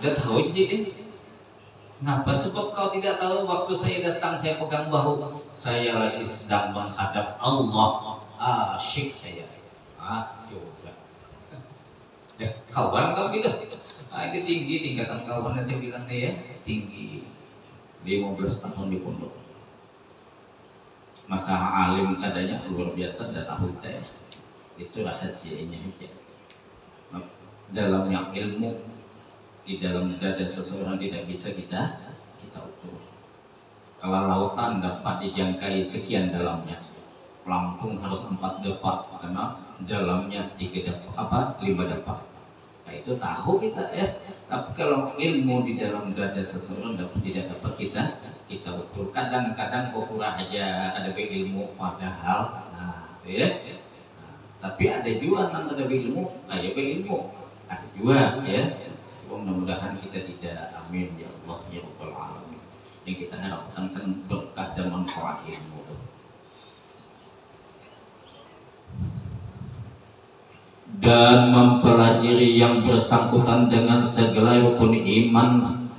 Anda tahu di sini. Kenapa? Sebab kau tidak tahu waktu saya datang saya pegang bahu, saya lagi sedang menghadap Allah. Asyik saya. Coba. Ya, kawan kau gitu. Ini tinggi tingkatan kawan, dan saya bilang ya tinggi. 15 tahun di pondok. Masa alim katanya luar biasa, tidak tahu teh. Itu rahasianya aja. Dalamnya ilmu di dalam dada seseorang tidak bisa kita ukur. Kalau lautan dapat dijangkai sekian dalamnya, Lampung harus 4 depak karena dalamnya 5 depak. Nah itu tahu kita ya. Tapi kalau ilmu di dalam dada seseorang tidak dapat kita ukur. Kadang-kadang pura aja ada ilmu padahal. Nah itu ya. Tapi ada juga yang ada ilmu, kayak ilmu ada juga ya. Mudah-mudahan kita tidak, amin ya Allah ya Rabbal Alamin. Yang kita harapkan kan berkah dan manfaat ilmu itu. Dan mempelajari yang bersangkutan dengan segala rukun iman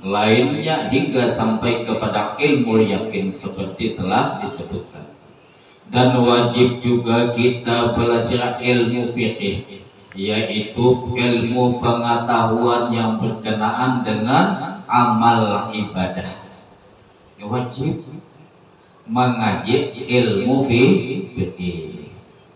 lainnya hingga sampai kepada ilmu yakin seperti telah disebutkan. Dan wajib juga kita belajar ilmu fiqih, yaitu ilmu pengetahuan yang berkenaan dengan amal ibadah. Wajib mengaji ilmu fikih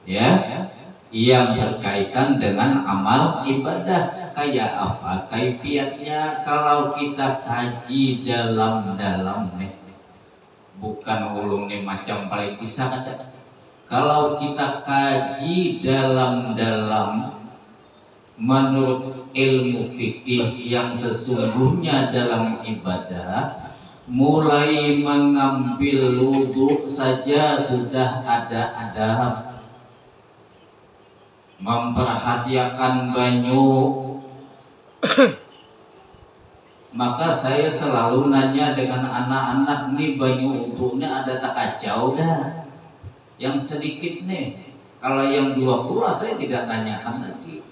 ya, yang berkaitan dengan amal ibadah. Kayak apa kaifiatnya kalau kita kaji dalam-dalam nih, bukan ulung nih macam paling bisa kata. Kalau kita kaji dalam-dalam menurut ilmu fikih yang sesungguhnya dalam ibadah, mulai mengambil wudu saja sudah ada adab, memperhatikan banyu. Maka saya selalu nanya dengan anak-anak nih, banyu wudunya ada tak kacau dah? Yang sedikit nih, kalau yang 20 saya tidak tanyakan lagi.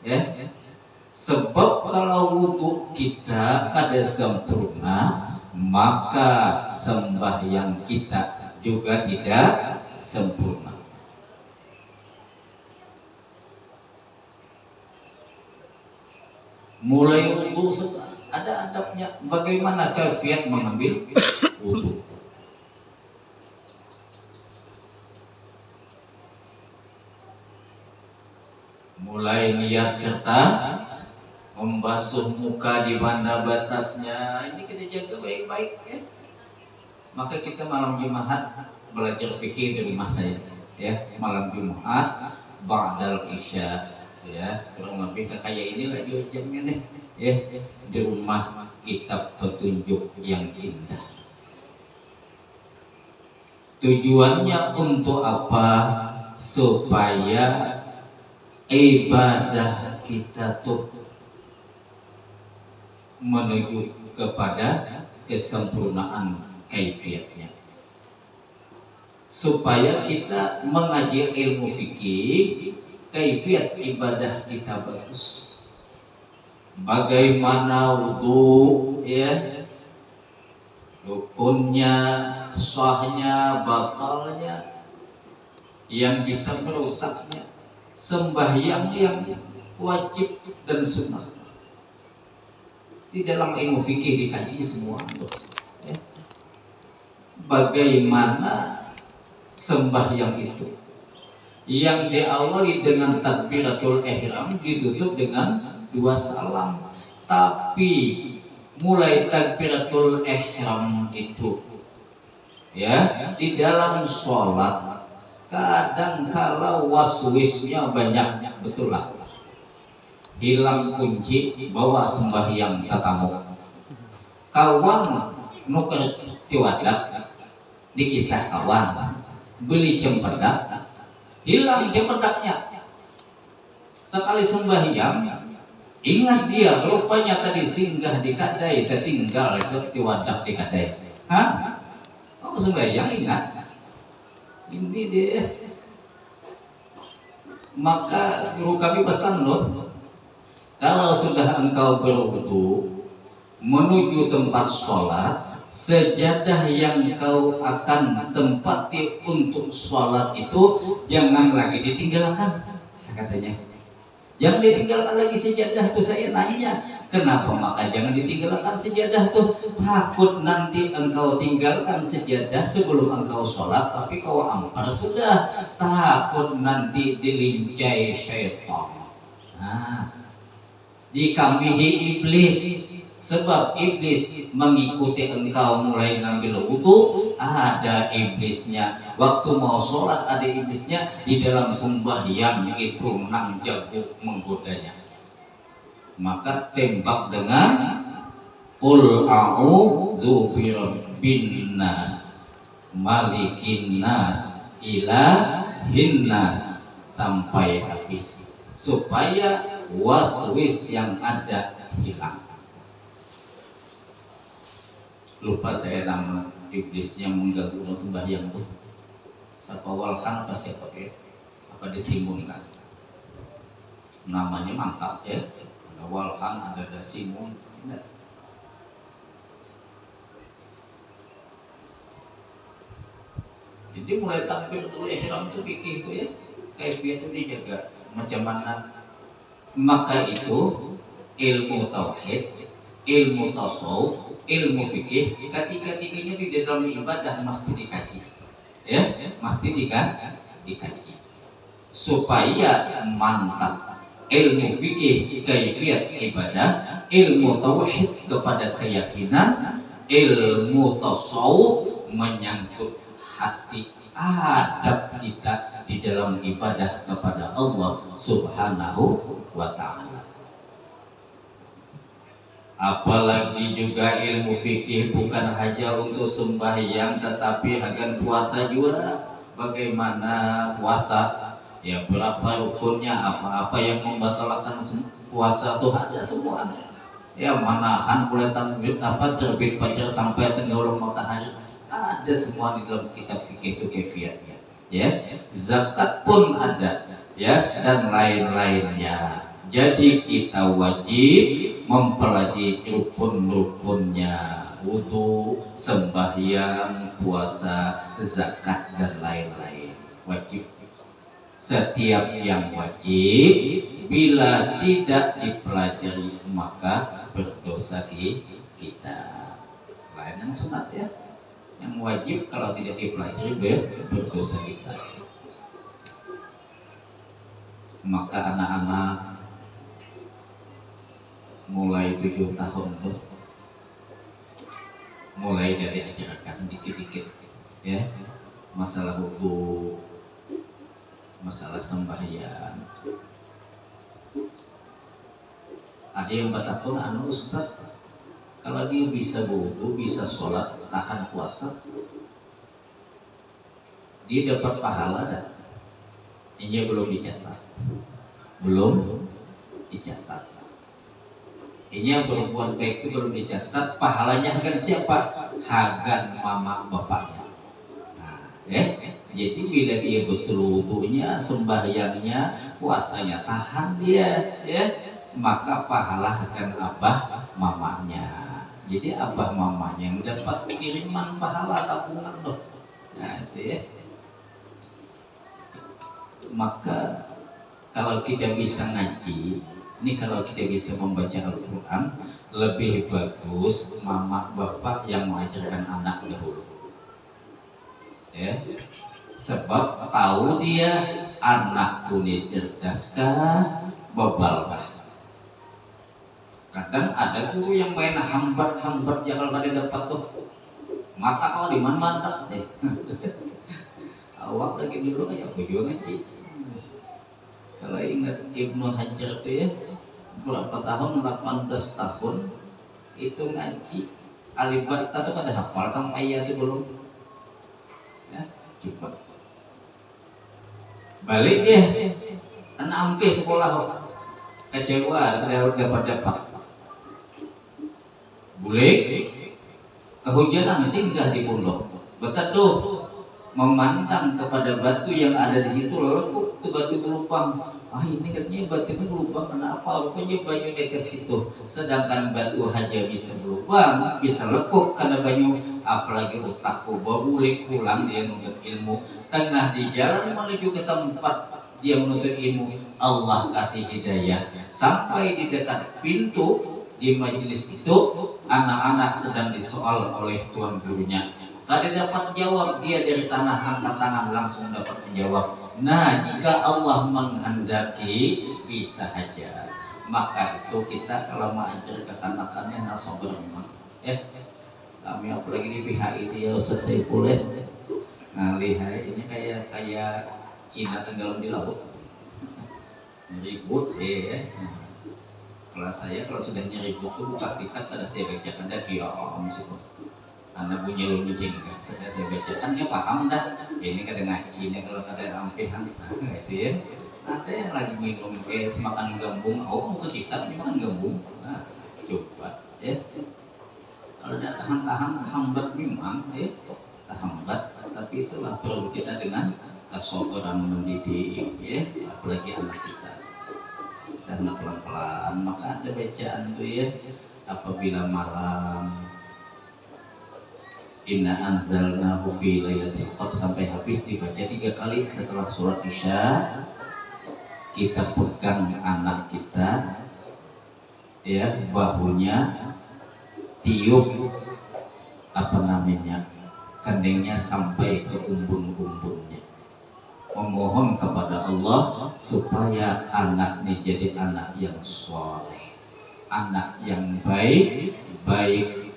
Ya, sebab kalau wudu kita kada sempurna, maka sembahyang kita juga tidak sempurna. Mulai wudu ada adabnya. Bagaimana kaifiat mengambil wudu? Mulai niat serta membasuh muka di mana batasnya, ini kita jaga baik-baik ya. Maka kita malam Jumat belajar fikih di rumah saya ya, malam Jumat ba'dal isya ya, kurang lebih kayak inilah jamnya nih ya, di rumah kitab petunjuk yang indah. Tujuannya untuk apa? Supaya ibadah kita tuh menuju kepada kesempurnaan kaifiatnya. Supaya kita mengaji ilmu fikih, kaifiat ibadah kita bagus. Bagaimana wudu ya, rukunnya, sahnya, batalnya, yang bisa merusaknya, sembahyang yang wajib dan sunnah. Di dalam ilmu fikih dikaji semua ya. Bagaimana sembahyang itu yang diawali dengan takbiratul ihram, ditutup dengan 2 salam. Tapi mulai takbiratul ihram itu ya, di dalam sholat kadang kala waswisnya banyak, betul lah, hilang kunci bawa sembahyang tatamu. Kawan nuker tiwadak dikisah kawan beli cempedak, hilang cempedaknya. Sekali sembahyang ingat dia rupanya tadi singgah di kadai, tertinggal tiwadak di kadai. Hah? Aku sembahyang ingat ini dia. Maka guru kami pesan loh, Kalau sudah engkau berwudu menuju tempat sholat, sejadah yang kau akan tempati untuk sholat itu jangan lagi ditinggalkan, katanya. Jangan ditinggalkan lagi sejadah itu. Saya nanya, kenapa maka jangan ditinggalkan sejadah itu? Takut nanti engkau tinggalkan sejadah sebelum engkau sholat, tapi kau ampar sudah. Takut nanti dilincai syaitan, dikamihi iblis. Sebab iblis mengikuti engkau mulai ngambil wudu, ada iblisnya. Waktu mau sholat ada iblisnya, di dalam sembahyang itu nang jago menggodanya. Maka tembak dengan qul a'udzu birabbin nas, malikin nas, ilahin nas sampai habis, supaya waswis yang ada hilang. Lupa saya nama iblis yang mengganggu orang sembahyang tuh. Siapa Walhan apa siapa ya? Apa Desimun kan? Namanya mantap ya. Ada Walhan, ada Desimun. Jadi mulai takbiratul ihram itu fikih itu ya. Kaifiat itu dijaga macam mana. Maka itu ilmu tauhid, ilmu tasawuf, ilmu fikih, ketiga-tiganya di dalam ibadah mesti dikaji, ya, mesti dikaji supaya mantap. Ilmu fikih kaifiat ibadah, ilmu tauhid kepada keyakinan, ilmu tasawuf menyangkut hati, adab kita di dalam ibadah kepada Allah Subhanahu wa ta'ala. Apalagi juga ilmu fikih bukan hanya untuk sembahyang, tetapi akan puasa juga. Bagaimana puasa? Ya berapa rukunnya? Apa-apa yang membatalkan puasa itu ada semua. Ya manahan mulai terbit fajar sampai tenggelam matahari, ada semua di dalam kitab fikih itu kefiatnya. Ya, zakat pun ada, ya, dan lain-lainnya. Jadi kita wajib mempelajari rukun-rukunnya, wudu, sembahyang, puasa, zakat dan lain-lain. Wajib. Setiap yang wajib bila tidak dipelajari maka berdosa kita. Lain yang sunat ya. Yang wajib kalau tidak dipelajari berdosa kita. Maka anak-anak mulai 7 tahun tuh mulai dari ajarkan dikit-dikit ya, masalah wudu, masalah sembahyang. Ada yang bertakun, Ustaz, kalau dia bisa wudu, bisa sholat, tahan puasa, dia dapat pahala dan ini belum dicatat, Ini yang berbuat baik itu belum dicatat, pahalanya akan siapa? Hagan mama bapaknya. Nah, jadi bila dia betul wudunya, sembahyangnya, puasanya tahan dia, ya, maka pahala akan abah mamanya. Jadi abah mamanya yang dapat kiriman pahala tabungan loh. Nah, itu ya. Maka kalau kita bisa ngaji, ini kalau kita bisa membaca Al-Quran, lebih bagus mama bapak yang mengajarkan anak dahulu. Ya, sebab tahu dia anakku ini cerdaskah, bebalkah. Kadang ada guru yang main hambat jangan pada dapat tuh. Mata kau di mana deh. Awak lagi dulu kayak aku juga ngaji. Kalau ingat Ibnu Hajar itu ya, berapa tahun, 18 tahun itu ngaji alif-ba itu pada hafal sampai ya itu belum ya, coba balik dia anak ampe sekolah kecewa dapat bulik kehujanan singgah di pondok betul memandang kepada batu yang ada di situ, lalu tuh batu berlubang, ini katanya batunya berubah kenapa? Rupanya banyunya ke situ. Sedangkan batu aja bisa berubah, bisa lekuk karena banyu. Apalagi otakku babulik pulang dia menuntut ilmu. Tengah di jalan menuju ke tempat dia menuntut ilmu, Allah kasih hidayah. Sampai di dekat pintu di majelis itu, anak-anak sedang disoal oleh tuan gurunya. Tadi dapat jawab, dia dari tanah angkat tangan langsung dapat menjawab. Nah, jika Allah menghendaki bisa aja. Maka itu kita kalau mau ajar kekanakannya nasabar memang. Kami apalagi di PHI dia Ustaz Saiful Nah, lihat ini kayak Cina tenggelam di laut. Ribut ya. Kalau sudah nyeribut tuh buka kitab pada saya bacakan dah dia musik. Anak bunyi lonceng kan, saya bacakan dia paham dah. Ini kadang ngajinya kalau ada rampehan, itu ya. Ada yang lagi minum es makan gambung, mau ke kitab ini makan gambung. Nah, coba ya. Kalau tidak tahan hambat memang ya, hambat. Tapi itulah perlu kita dengan kesopanan mendidik ya, apalagi anak kita. Dan pelan-pelan maka ada bacaan tuh ya, apabila malam Inna anzalnahu fi lailatul qadr sampai habis dibaca 3 kali setelah surat Isya. Kita pegang anak kita ya, bahunya, tiup kendengnya sampai ke umbun-umbunnya, memohon kepada Allah supaya anak ini jadi anak yang soleh, anak yang baik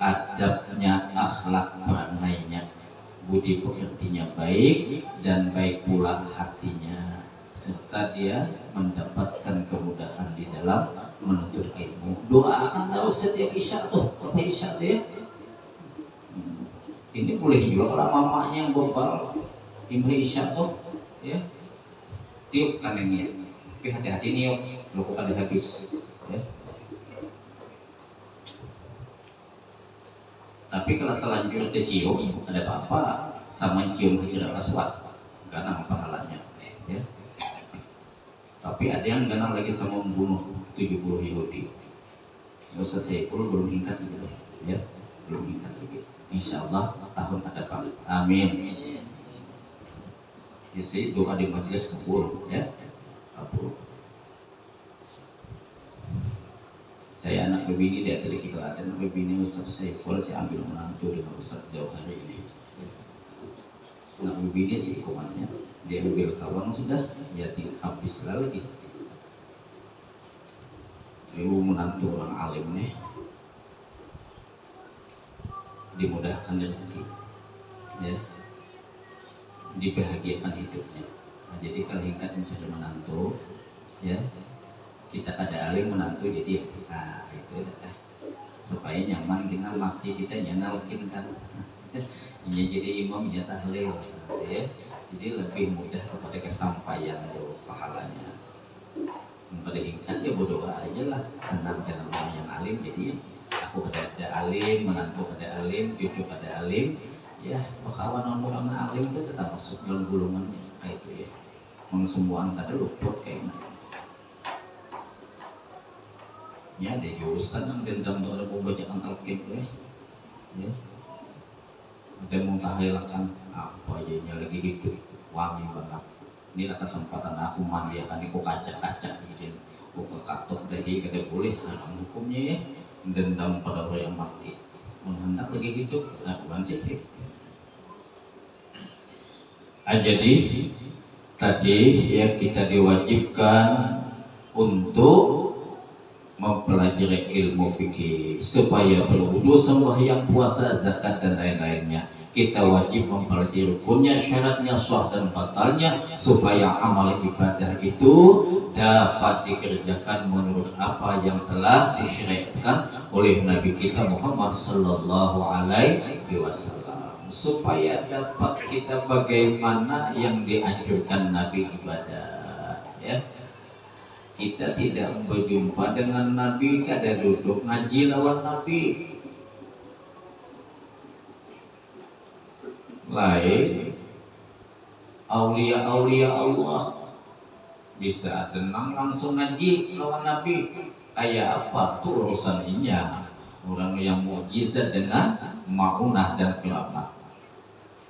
adabnya, akhlak perangainya, budi pekertinya baik, dan baik pula hatinya, serta dia mendapatkan kemudahan di dalam menuntut ilmu. Doa akan tahu setiap isya tuh, apa isya tuh ya. Ini boleh juga kalau mamanya yang bobal imah isya tuh ya, tiup kanengnya, tapi hati-hati niup, lupa kali habis ya. Tapi kalau terlanjur dicium, ada apa-apa sama cium Hajar Aswad, karena pahalanya ya. Tapi ada yang ganang lagi sama membunuh 70 Yahudi. Ustaz Saiful belum hingkat gitu ya, belum hingkat lagi. Insya Allah tahun depan, amin. Jadi doa di majelis kabul ya, kabul. Saya anak bebini dari Kelaten, bebini Ustaz Saiful saya ambil menantu dengan Ustaz jauh hari ini. Anak bebini sih ikumannya, dia ambil kawan sudah jadi habis lagi. Ibu menantu orang alim nih, dimudahkan rezeki, ya, dibahagiakan hidupnya. Nah, jadi kalau hingkat misalnya menantu, ya. Kita ada alim menantu jadi itu dah, supaya nyaman kita mati kita nyenalkin kan. Ini jadi imam ya tahlil ya. Jadi lebih mudah kepada kesampaian tuh pahalanya. Pada ingkat ya berdoa aja lah, senang dengan orang yang alim. Jadi aku ada alim, menantu ada alim, cucu ada alim, ya kawan orang alim itu tetap masuk dalam golongannya kayak itu ya. Semua ada luput kayaknya. Ya ada jurusan yang dendam tuh ada pembacaan talqin ya. Ada mau tahlilakan apa aja lagi hidup wangi banget. Inilah kesempatan aku mandiakan aku kaca-kaca gitu. Aku katok dari kada boleh haram hukumnya ya. Dendam pada orang yang mati. Menghendak lagi hidup karuan sih. Jadi tadi ya kita diwajibkan untuk mempelajari ilmu fikih supaya berwudu, sembahyang, puasa, zakat dan lain-lainnya. Kita wajib mempelajari rukunnya, syaratnya, sah dan batalnya supaya amal ibadah itu dapat dikerjakan menurut apa yang telah disyariatkan oleh Nabi kita Muhammad sallallahu alaihi wasallam, supaya dapat kita bagaimana yang dianjurkan Nabi ibadah ya. Kita tidak berjumpa dengan Nabi, kada duduk ngaji lawan Nabi. Lain aulia-aulia Allah bisa tenang langsung ngaji lawan Nabi. Kayak apa tuh urusannya? Orang yang mukjizat dengan maunah dan keramat.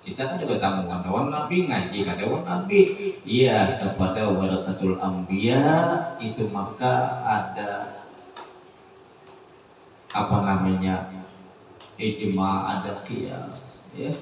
Kita kan juga tamu kawan Nabi ngaji kawan Nabi. Iya, kepada warasatul anbiya itu maka ada apa namanya? Ijma, ada qiyas, ya.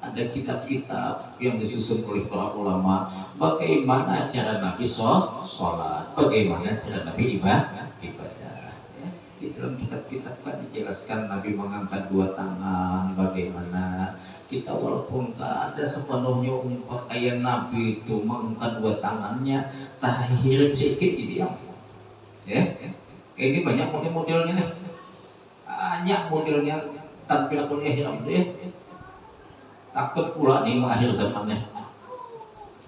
Ada kitab-kitab yang disusun oleh para ulama. Bagaimana cara Nabi sholat, bagaimana cara Nabi ibadah. Ya. Di dalam kitab-kitab kan dijelaskan Nabi mengangkat dua tangan, bagaimana kita walaupun tak ada sepenuhnya umat kayak Nabi itu mengangkat dua tangannya, tahir sedikit diam. Ya, kayak ini banyak model-modelnya nih, banyak modelnya takbiratul ihram tuh ya. Takut pula nih akhir zamannya,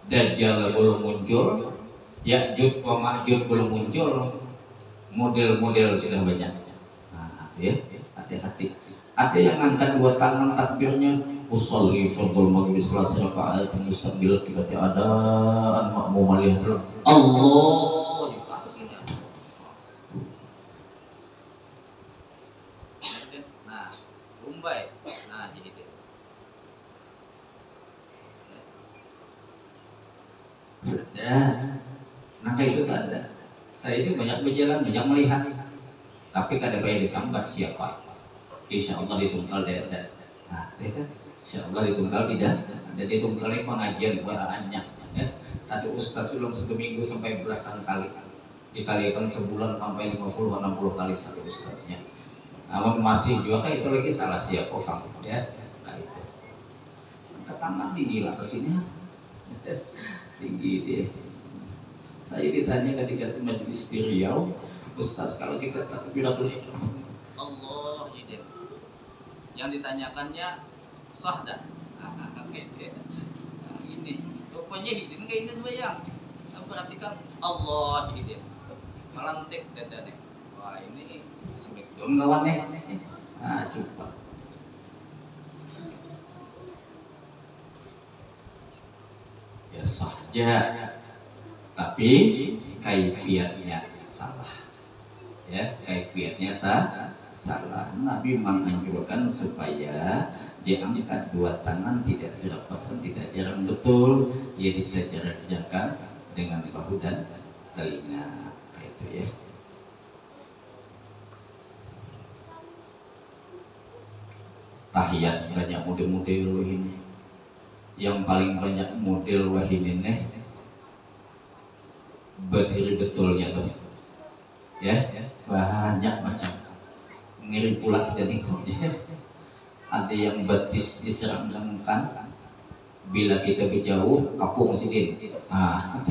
Dajjal belum muncul, Ya'juj wa Ma'juj belum muncul, model-model sudah banyak. Nah, itu ya, hati-hati. Ada yang angkat dua tangan takbirnya, usolli fardhu maghrib selasa rakaat mustaqbil tiba-tiba ada makmum melihat Allah di atas ini. Nah, umbai. Nah, jadi itu. Nah kayak itu tak ada. Saya ini banyak berjalan, banyak melihat, tapi kadang banyak disambat siapa. Insya Allah ditunggal tidak. Nah, kan? Insya Allah ditunggal tidak. Dan ditunggalnya pengajian baraannya. Ya. Satu ustadz itu seminggu sampai belasan kali. Dikalikan sebulan sampai 50-60 kali satu ustadznya. Namun masih juga itu lagi salah siapa orang. Ya, kayak itu. Angkat tangan digila ke sini. Tinggi dia. Saya ditanya ketika majelis di Riau, Ustaz kalau kita takbiratul ihram, Allah gitu. Yang ditanyakannya sahdah. Ini rupanya hidin kayak ini sembahyang. Perhatikan Allah hidin. Melantik dada nih. Wah ini smackdown kawannya. Nah coba. Ya saja, tapi kaifiatnya salah. Ya, kaifiatnya salah. Nabi menganjurkan supaya diangkat dua tangan tidak dirapatkan, tidak jarang betul. Ya disejajarkan dengan bahu dan telinga, kayak itu ya. Tahiyat banyak model-model ini. Yang paling banyak model wahini nih berdiri betulnya tuh ya, banyak macam ngiri pula kita nikmatnya. Ada yang betis diserangkan bila kita berjauh kapung sidin. Ah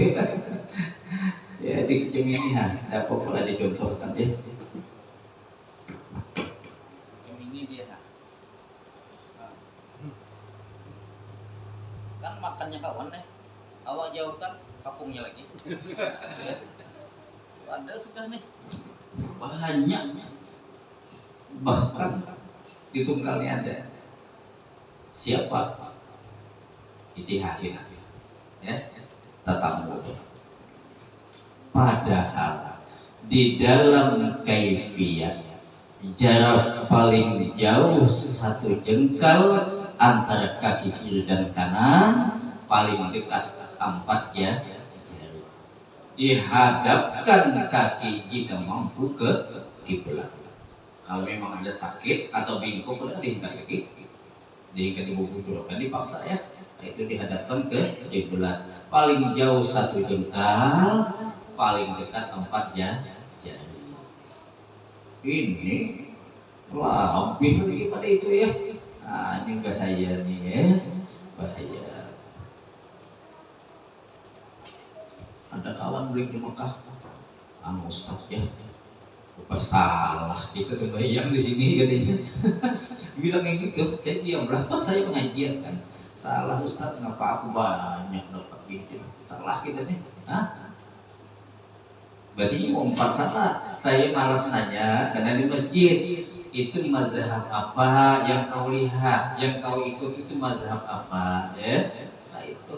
ya di Gemini ada apa pula dicontohkan deh. Gemini dia kan makannya kawan nih, awak jauh kan kapungnya lagi. Anda sudah nih banyak, bahkan ditunggalnya ada siapa itihahin ya tatamu. Padahal di dalam kaifiyat jarak paling jauh satu jengkal antara kaki kiri dan kanan, paling dekat 4 jari. Dihadapkan kaki jika mampu ke kiblat. Kalau memang ada sakit atau bingkuk udah diangkat lagi, diangkat di bubuk kan dipaksa ya. Itu dihadapkan ke kiblat. Paling jauh satu jengkal, paling dekat 4 jari. Ini lebih lagi pada itu ya. Nah, ini bahaya nih ya, bahaya. Ada kawan beli di Mekah, Ustaz ya, bukan salah kita sembahyang di sini katanya. Bilang kayak gitu, saya diam lah, pas saya pengajian kan, salah Ustaz, kenapa aku banyak dapat gitu, salah kita nih, hah? Berarti ini umpat salah, saya malas nanya karena di masjid. Itu mazhab apa yang kau lihat, yang kau ikut itu mazhab apa ya? Nah itu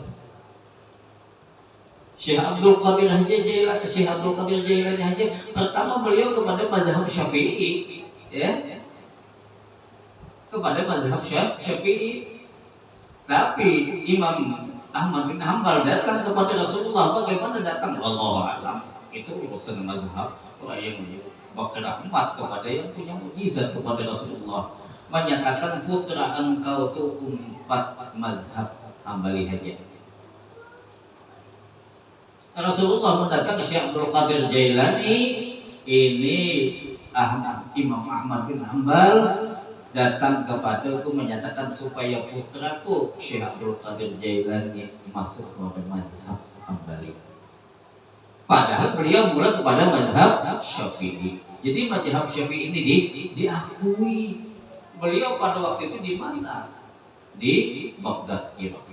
Syekh Abdul Qadir Jailani, Syekh Abdul Qadir Jailani aja pertama beliau kepada mazhab Syafi'i, ya, kepada mazhab Syafi'i. Tapi Imam Ahmad bin Hanbal datang kepada Rasulullah, bagaimana datang? Wallahu a'lam. Itu urusan mazhab orang yang berkeramat kepada yang punya mukjizat kepada Rasulullah, menyatakan putra engkau itu 4 mazhab Hambali saja. Rasulullah mendatang ke Syekh Abdul Qadir Jailani, ini Imam Ahmad bin Hanbal datang kepadaku menyatakan supaya putraku Syekh Abdul Qadir Jailani masuk ke mazhab Hambali. Padahal beliau mulai kepada mazhab Syafi'i. Jadi mazhab Syafi'i ini diakui. Beliau pada waktu itu di mana? Di Baghdad, Irak.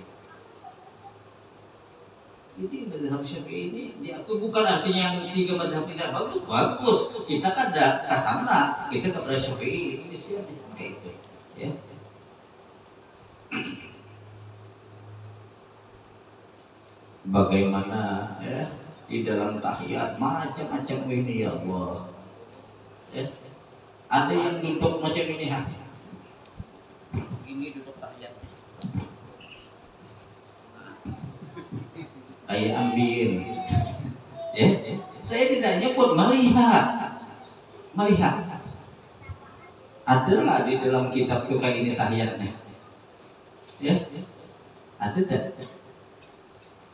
Jadi mazhab Syafi'i ini diakui, bukan artinya yang 3 mazhab tidak bagus. Bagus. Kita kan ada kesana, kita kepada Syafi'i Indonesia kayak itu, ya. Bagaimana ya di dalam tahiyat macam-macam ini ya Allah. Ya. Ada yang duduk macam ini ha. Ini duduk tahiyat. Kayak ambil, ya. Saya tidak nyebut, melihat. Adalah di dalam kitab itu kayak ini tahiyatnya, ya. Ada tak?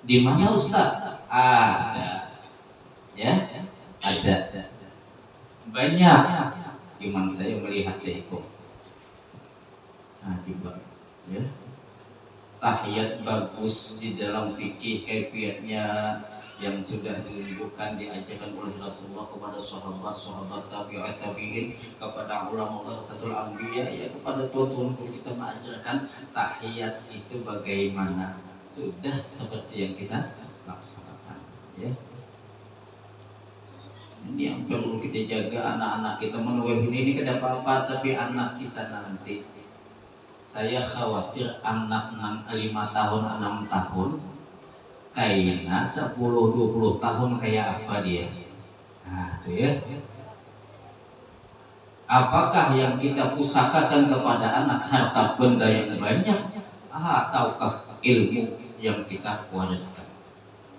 Di mana Ustaz? Ada, ya. Ada. Banyak. Iman saya melihat saya ikut. Nah, coba, ya. Tahiyat bagus di dalam fikih kaifiatnya yang sudah ditunjukkan diajarkan oleh Rasulullah kepada sahabat tabi'in, kepada ulama warasatul anbiya, ya, kepada tuan-tuan guru kita mengajarkan tahiyat itu bagaimana, sudah seperti yang kita laksanakan, ya. Ini yang perlu kita jaga, anak-anak kita menuhin ini kada apa-apa, tapi anak kita nanti, saya khawatir anak 5 tahun, 6 tahun kayaknya 10-20 tahun kayak apa dia. Nah itu ya. Apakah yang kita pusakakan kepada anak harta benda yang banyak, ataukah ilmu yang kita wariskan?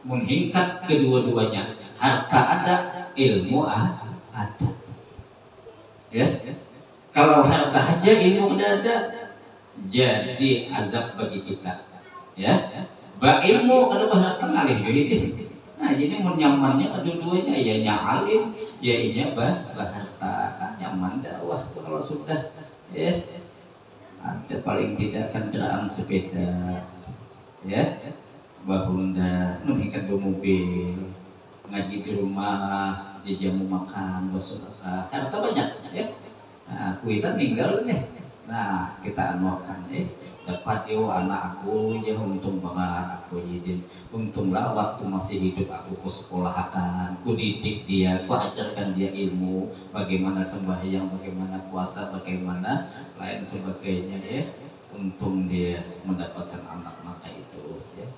Meningkat kedua-duanya. Harta ada, ilmu ada. Ya. Kalau harta aja ilmu tidak ada, jadi azab bagi kita, ya. Ilmu ada bahasa ngalih jadi. Nah, jadi nyamannya kedua-duanya, ya nya alim, ya inya harta, kan nyaman dakwah tuh kalau sudah, ya. Ada paling tidak kendaraan sepeda, ya, bahunda, meningkat mobil, ngaji di rumah, di jamu makan, bersedekah, harta banyak, ya. Nah, kuitan tinggal nih. Nah, kita anuakan dapat yo anak aku ya, untung banget aku jadi, untunglah waktu masih hidup aku ku sekolahkan, ku didik dia, ku ajarkan dia ilmu, bagaimana sembahyang, bagaimana puasa, bagaimana lain sebagainya, ya. Untung dia mendapatkan anak-anak itu, ya.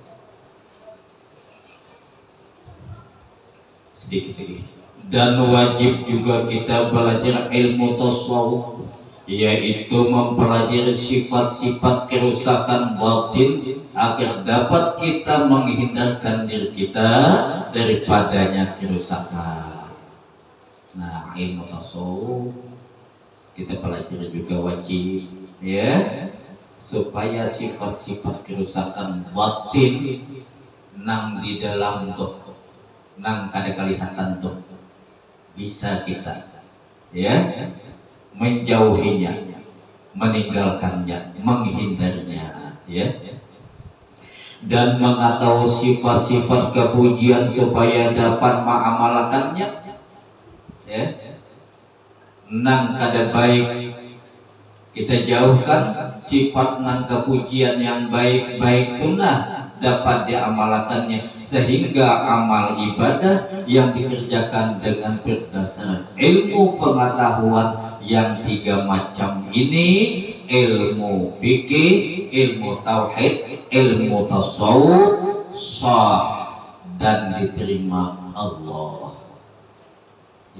Sedikit-sedikit. Dan wajib juga kita belajar ilmu tasawuf, yaitu mempelajari sifat-sifat kerusakan batin agar dapat kita menghindarkan diri kita daripadanya kerusakan. Nah, ilmu tasawuf kita pelajari juga wajib, ya, supaya sifat-sifat kerusakan batin nang di dalam tuh, nang kada kelihatan tuh, bisa kita, ya, menjauhinya, meninggalkannya, menghindarinya, ya. Dan mengetahui sifat-sifat kepujian supaya dapat mengamalkannya, ya. Nang kada baik kita jauhkan, sifat nang kepujian yang baik-baik punah dapat diamalkannya, sehingga amal ibadah yang dikerjakan dengan berdasar ilmu pengetahuan yang 3 macam ini, ilmu fikih, ilmu tauhid, ilmu tasawuf, sah dan diterima Allah.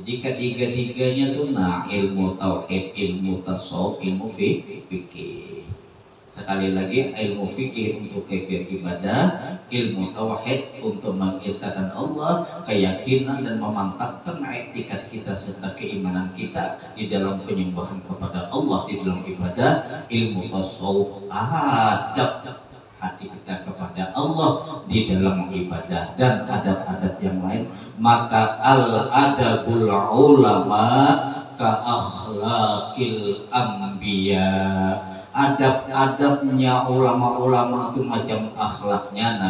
Jadi ketiga-tiganya tuh ilmu tauhid, ilmu tasawuf, ilmu fikih. Sekali lagi, ilmu fikih untuk kaifiat ibadah, ilmu tauhid untuk mengesahkan Allah, keyakinan dan memantapkan i'tikad kita serta keimanan kita di dalam penyembahan kepada Allah di dalam ibadah, ilmu tasawuf, adab hati kita kepada Allah di dalam ibadah dan adab-adab yang lain. Maka al-adabul ulama ka akhlaqil anbiya, adab-adabnya ulama-ulama itu macam akhlaknya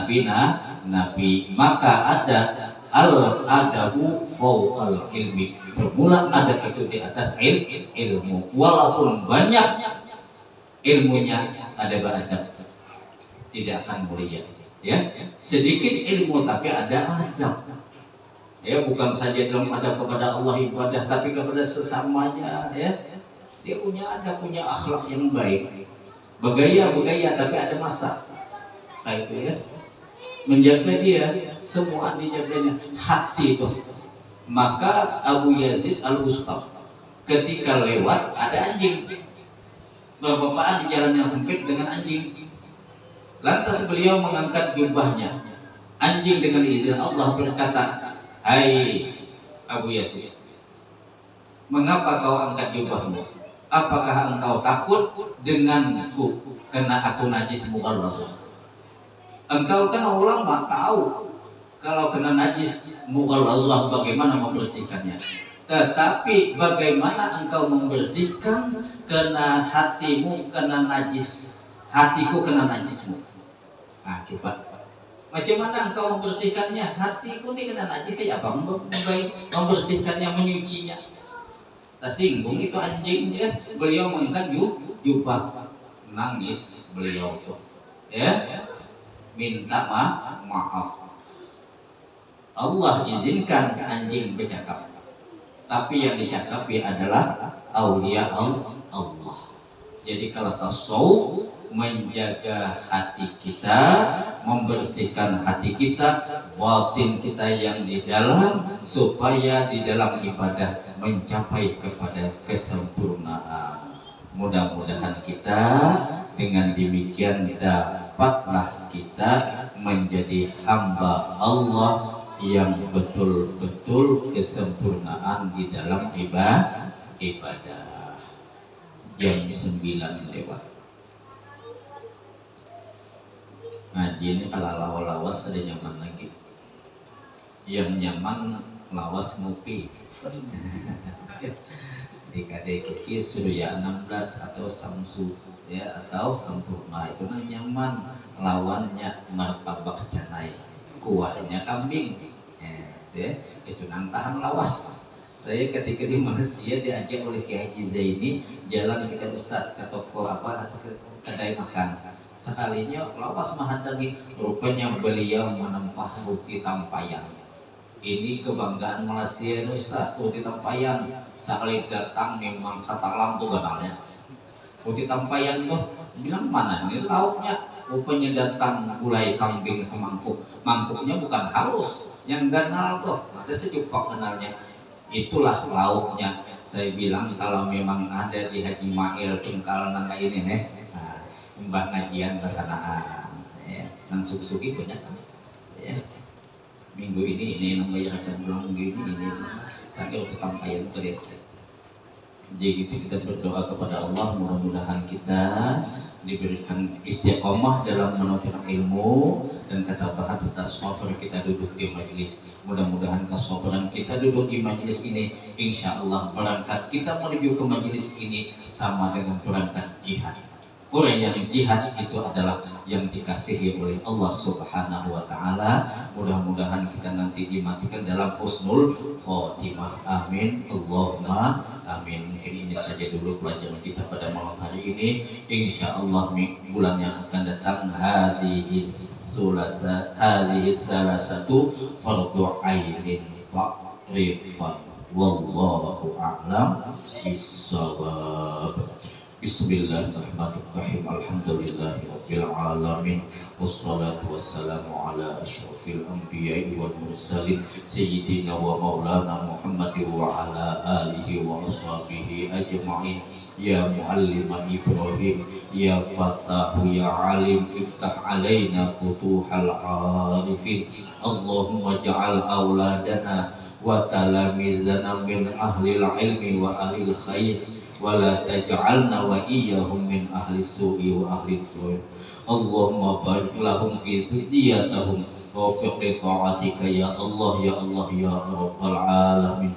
nabi. Maka ada al-adabu fawqal ilmi, bermula adab itu di atas ilmu. Walaupun banyak ilmunya, adab tidak akan mulia. Ya, sedikit ilmu tapi ada adab. Ya, bukan saja dalam adab kepada Allah ibadah, tapi kepada sesamanya. Ya, dia punya akhlak yang baik. Bergaya tapi ada masa. Kayak itu ya. Menjaga dia, semua dijaganya hati itu. Maka Abu Yazid Al-Bustami ketika lewat ada anjing berbapaan di jalan yang sempit dengan anjing. Lantas beliau mengangkat jubahnya. Anjing dengan izin Allah berkata, "Hai Abu Yazid, mengapa kau angkat jubahmu? Apakah engkau takut denganku karena aku najis mughalladh?" Engkau kan ulama, tahu kalau kena najis mughalladh bagaimana membersihkannya. Tetapi bagaimana engkau membersihkan kena hatimu kena najis, hatiku kena najismu? Nah, coba macam mana engkau membersihkannya? Hatiku ini kena najis, kayak apa membersihkannya, menyucinya? Tersinggung itu anjing ya. Beliau mengangkat jubah, nangis beliau tuh ya, minta maaf. Allah izinkan anjing bercakap, tapi yang dicakapi adalah aulia Allah. Jadi kalau tasawuf menjaga hati kita, membersihkan hati kita, batin kita yang di dalam, supaya di dalam ibadah mencapai kepada kesempurnaan. Mudah-mudahan kita dengan demikian dapatlah kita menjadi hamba Allah yang betul-betul kesempurnaan di dalam ibadah. Jam 9 lewat. Ngaji ini kalau lawas ada nyaman lagi. Yang nyaman lawas ngopi. Di KDKI Surya 16 atau Samsu ya, atau Sempurna itu nyaman. Lawannya martabak canai, kuahnya kambing. Ya, itu nang tahan lawas. Saya ketika di Malaysia diajak oleh Kiai Haji Zaini jalan kita Ustaz ke toko kedai makan. Sekalinya lawas mahadangi, rupanya beliau menempah roti tampayan. Ini kebanggaan Malaysia itu Ustaz, roti tampayan. Sekali datang memang satalam tuh kenalnya. Roti tampayan tuh bilang mana ini lauknya? Rupanya datang gulai kambing semangkuk. Mangkuknya bukan halus, yang ganal tuh ada sejupak kenalnya. Itulah lauknya. Saya bilang kalau memang ada di Haji Mail Cengkal nangka ini nih, mbah ngajian kesanaan ya, nang suki-suki banyak ya. Minggu ini namanya akan pulang minggu ini sampai ketampayan terlihat. Jadi kita berdoa kepada Allah, mudah-mudahan kita diberikan istiqomah dalam menuntut ilmu, dan kata bahas sabar kita duduk di majelis. Mudah-mudahan kesabaran kita duduk di majelis ini, insya Allah berangkat kita menuju ke majelis ini sama dengan berangkat jihad. Orang yang jihad itu adalah yang dikasihi oleh Allah Subhanahu wa Ta'ala. Mudah-mudahan kita nanti dimatikan dalam husnul khotimah. Amin. Allahumma amin. Mungkin ini saja dulu pelajaran kita pada malam hari ini. Insya Allah bulan yang akan datang hadhihi salasatu fardu ainin fa'rifan wallahu a'lam bissawab. Bismillahirrahmanirrahim. Alhamdulillahirabbil alamin. Wassalatu wassalamu ala asyrafil anbiya'i wal mursalin sayyidina wa maulana Muhammadin wa ala alihi wa ashabihi ajma'in. Ya mualliman Ibrahim, ya fatahu ya alim, iftah alaina futuhal arifin. Allahumma ja'al auladana wa talamizana min ahlil ilmi wa ahlil khair, wala taj'alna wa iyyahum min ahli su'i wa ahli dhur. Allahumma barik lahum fi dzurriyyatihim wa fi ta'atika ya Allah ya Allah ya rabbal alamin.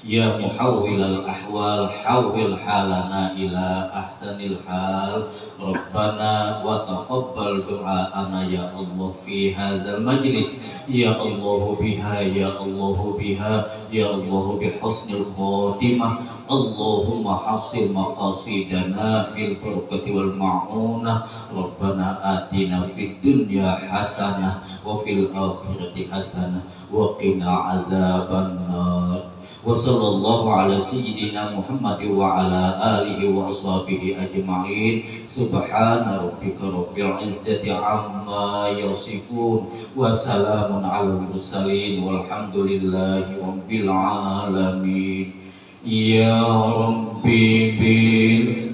Ya muhawwilal ahwal hawwil halana ila ahsanil hal. Rabbana wa taqabbal du'aana ya Allah fi hadzal majlis. Ya Allah biha ya Allah biha ya Allah bi husnil khatimah. Allahumma hasil maqasidana bil barakati wal ma'unah. Rabbana atina fid dunya hasanah wa fil akhirati hasanah wa qina adzabannar. Wa sallallahu ala sayyidina Muhammad wa ala alihi wa ashabihi ajma'in. Subhana rabbika rabbil izzati amma yasifun wa salamun alal mursalin walhamdulillahi rabbil alamin. Ya Rabbi bil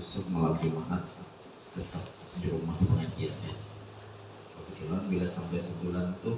besok malam Jumat tetap di rumah pengajiannya. Kebetulan bila sampai sebulan tuh